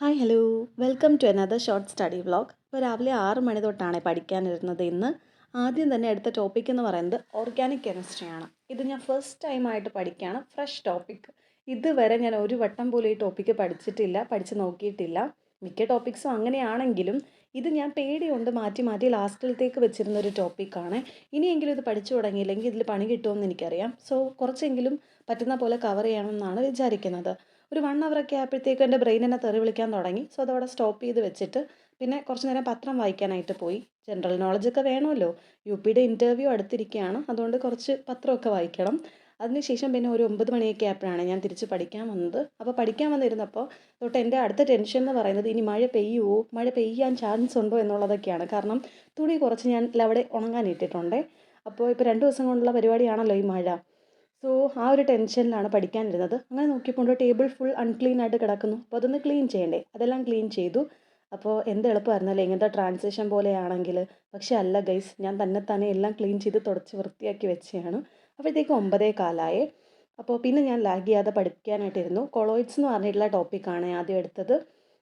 Hi hello welcome to another short study vlog. ഇപ്പോൾ രാവിലെ 6 മണി തൊട്ടാണ് പഠിക്കാനിരുന്നത്. ഇന്ന് ആദ്യം തന്നെ എടുത്ത ടോപ്പിക് എന്ന് പറയുന്നത് ഓർഗാനിക് കെമിസ്ട്രിയാണ്. ഇത് ഞാൻ ഫസ്റ്റ് ടൈമായിട്ട് പഠിക്കുകയാണ്, ഫ്രഷ് ടോപ്പിക്. ഇതുവരെ ഞാൻ ഒരു വട്ടം പോലും ഈ ടോപ്പിക്ക് പഠിച്ചിട്ടില്ല, പഠിച്ച് നോക്കിയിട്ടില്ല. മിക്ക ടോപ്പിക്സും അങ്ങനെയാണെങ്കിലും ഇത് ഞാൻ പേടി കൊണ്ട് മാറ്റി മാറ്റി ലാസ്റ്റിലത്തേക്ക് വെച്ചിരുന്ന ഒരു ടോപ്പിക്കാണ്. ഇനിയെങ്കിലും ഇത് പഠിച്ചു തുടങ്ങിയില്ലെങ്കിൽ ഇതിൽ പണി കിട്ടുമെന്ന് എനിക്കറിയാം. സോ കുറച്ചെങ്കിലും പറ്റുന്ന പോലെ കവർ ചെയ്യണമെന്നാണ് വിചാരിക്കുന്നത്. ഒരു 1 hour ആയപ്പോഴത്തേക്കും എൻ്റെ ബ്രെയിൻ എന്നെ തെറി വിളിക്കാൻ തുടങ്ങി. സോ അതവിടെ സ്റ്റോപ്പ് ചെയ്ത് വെച്ചിട്ട് പിന്നെ കുറച്ച് നേരം പത്രം വായിക്കാനായിട്ട് പോയി. ജനറൽ നോളജൊക്കെ വേണമല്ലോ, UPയുടെ ഇൻ്റർവ്യൂ അടുത്തിരിക്കുകയാണ്, അതുകൊണ്ട് കുറച്ച് പത്രമൊക്കെ വായിക്കണം. അതിനുശേഷം പിന്നെ ഒരു 9 മണിയൊക്കെ ആയപ്പോഴാണ് ഞാൻ തിരിച്ച് പഠിക്കാൻ വന്നത്. അപ്പോൾ പഠിക്കാൻ വന്നിരുന്നപ്പോൾ തൊട്ട് എൻ്റെ അടുത്ത ടെൻഷൻ എന്ന് പറയുന്നത് ഇനി മഴ പെയ്യുമോ, മഴ പെയ്യാൻ ചാൻസ് ഉണ്ടോ എന്നുള്ളതൊക്കെയാണ്. കാരണം തുണി കുറച്ച് ഞാൻ അവിടെ ഉണങ്ങാനിട്ടിട്ടുണ്ട്. അപ്പോൾ ഇപ്പോൾ 2 ദിവസം കൊണ്ടുള്ള പരിപാടിയാണല്ലോ ഈ മഴ. സോ ആ ഒരു ടെൻഷനിലാണ് പഠിക്കാനിരുന്നത്. അങ്ങനെ നോക്കിയപ്പോൾ ടേബിൾ ഫുൾ അൺക്ലീൻ ആയിട്ട് കിടക്കുന്നു. അപ്പോൾ അതൊന്ന് ക്ലീൻ ചെയ്യണ്ടേ, അതെല്ലാം ക്ലീൻ ചെയ്തു. അപ്പോൾ എന്ത് എളുപ്പമായിരുന്നല്ലേ ഇങ്ങനത്തെ ട്രാൻസിഷൻ പോലെയാണെങ്കിൽ. പക്ഷേ അല്ല ഗൈസ്, ഞാൻ തന്നെ എല്ലാം ക്ലീൻ ചെയ്ത് തുടച്ച് വൃത്തിയാക്കി വെച്ചതാണ്. അപ്പോഴത്തേക്കും 9:15. അപ്പോൾ പിന്നെ ഞാൻ ലാഗ് ചെയ്യാതെ പഠിക്കാനായിട്ടിരുന്നു. കൊളോയിഡ്സ് എന്ന് പറഞ്ഞിട്ടുള്ള ടോപ്പിക്കാണ് ആദ്യം എടുത്തത്.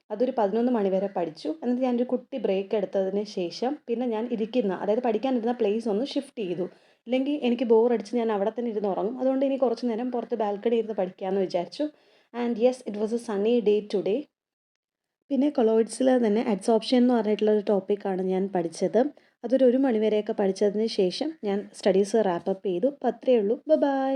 അതൊരു 11 മണി വരെ പഠിച്ചു. എന്നിട്ട് ഞാനൊരു കുട്ടി ബ്രേക്ക് എടുത്തതിന് ശേഷം പിന്നെ ഞാൻ അതായത് പഠിക്കാനിരുന്ന പ്ലേസ് ഒന്ന് ഷിഫ്റ്റ് ചെയ്തു. ഇല്ലെങ്കിൽ എനിക്ക് ബോറടിച്ച് ഞാൻ അവിടെ തന്നെ ഇരുന്ന് ഉറങ്ങും. അതുകൊണ്ട് ഇനി കുറച്ച് നേരം പുറത്ത് ബാൽക്കണി ഇരുന്ന് പഠിക്കാമെന്ന് വിചാരിച്ചു. And yes, it was A Sunny day today. പിന്നെ കൊളോയിഡ്സിൽ തന്നെ അഡ്സോർപ്ഷൻ എന്ന് പറഞ്ഞിട്ടുള്ള ഒരു ടോപ്പിക്കാണ് ഞാൻ പഠിച്ചത്. അതൊരു 1 മണി വരെയൊക്കെ പഠിച്ചതിന് ശേഷം ഞാൻ സ്റ്റഡീസ് റാപ്പപ്പ് ചെയ്തു. അപ്പോൾ അത്രയേ ഉള്ളൂ. ബൈ.